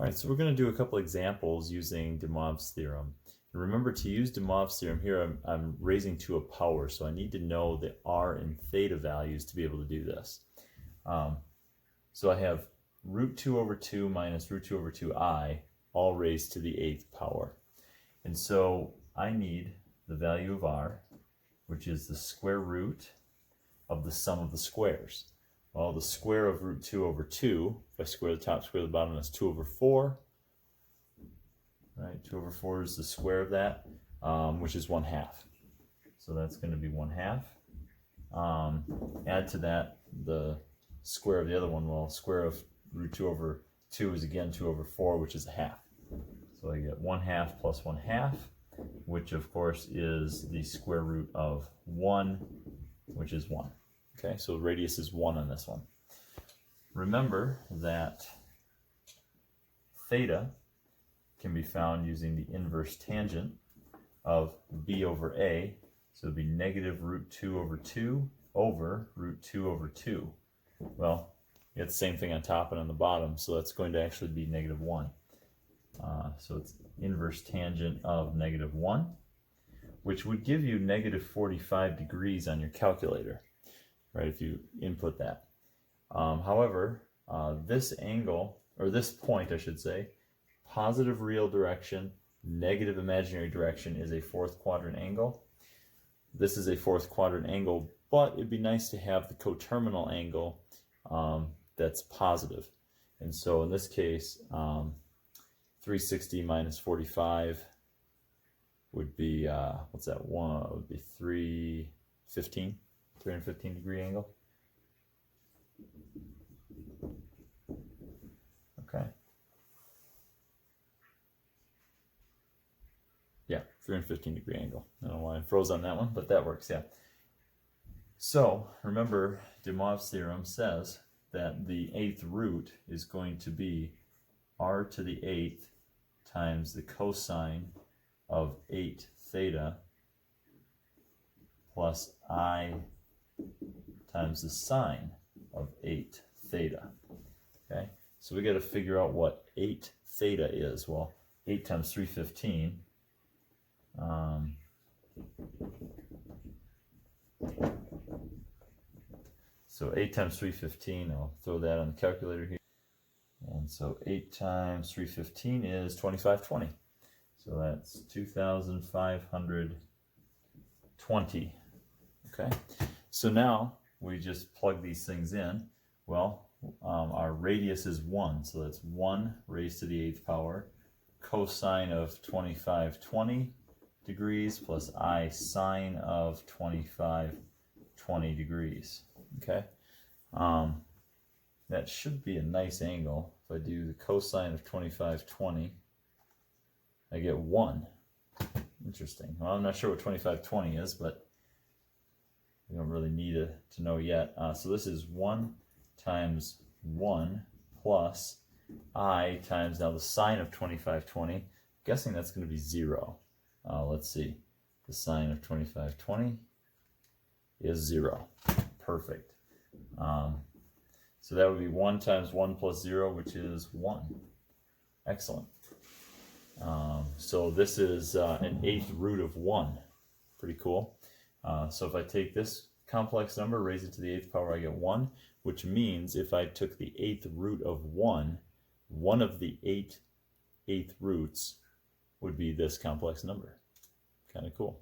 All right, so we're going to do a couple examples using de Moivre's theorem. And remember, to use de Moivre's theorem here, I'm raising to a power, so I need to know the r and theta values to be able to do this. So I have root 2 over 2 minus root 2 over 2i, all raised to the 8th power. And so I need the value of r, which is the square root of the sum of the squares. Well, the square of root 2 over 2, if I square the top, square the bottom, that's 2 over 4. Right, 2 over 4 is the square of that, which is 1/2. So that's going to be 1/2. Add to that the square of the other one. Well, square of root 2 over 2 is again 2 over 4, which is 1/2. So I get 1/2 plus 1/2, which of course is the square root of 1, which is 1. Okay, so radius is 1 on this one. Remember that theta can be found using the inverse tangent of b over a. So it would be negative root 2 over 2 over root 2 over 2. Well, you get the same thing on top and on the bottom, so that's going to actually be negative 1. So it's inverse tangent of negative 1, which would give you negative 45 degrees on your calculator, right, if you input that. However, this angle, or this point I should say, positive real direction, negative imaginary direction is a 4th quadrant angle. This is a 4th quadrant angle, but it'd be nice to have the coterminal angle that's positive. And so in this case, 360 minus 45 would be, what's that, one? It would be 315 degree angle. Okay. Yeah, 315 degree angle. I don't know why I froze on that one, but that works, yeah. So remember, de Moivre's theorem says that the 8th root is going to be r to the 8th times the cosine of 8 theta plus I times the sine of 8 theta. Okay, so we got to figure out what 8 theta is. Well, 8 times 315. So 8 times 315, I'll throw that on the calculator here. And so 8 times 315 is 2520. So that's 2,520. Okay, so now we just plug these things in. Well, our radius is 1, so that's 1 raised to the 8th power, cosine of 2520 degrees plus I sine of 2520 degrees. Okay, that should be a nice angle. If I do the cosine of 2520, I get 1. Interesting. Well, I'm not sure what 2520 is, but we don't really need to know yet. So this is 1 times 1 plus I times now the sine of 2520. I'm guessing that's going to be 0. Let's see. The sine of 2520 is 0. Perfect. So that would be 1 times 1 plus 0, which is 1. Excellent. So this is an 8th root of 1. Pretty cool. So if I take this complex number, raise it to the 8th power, I get 1, which means if I took the 8th root of 1, one of the 8th roots would be this complex number. Kind of cool.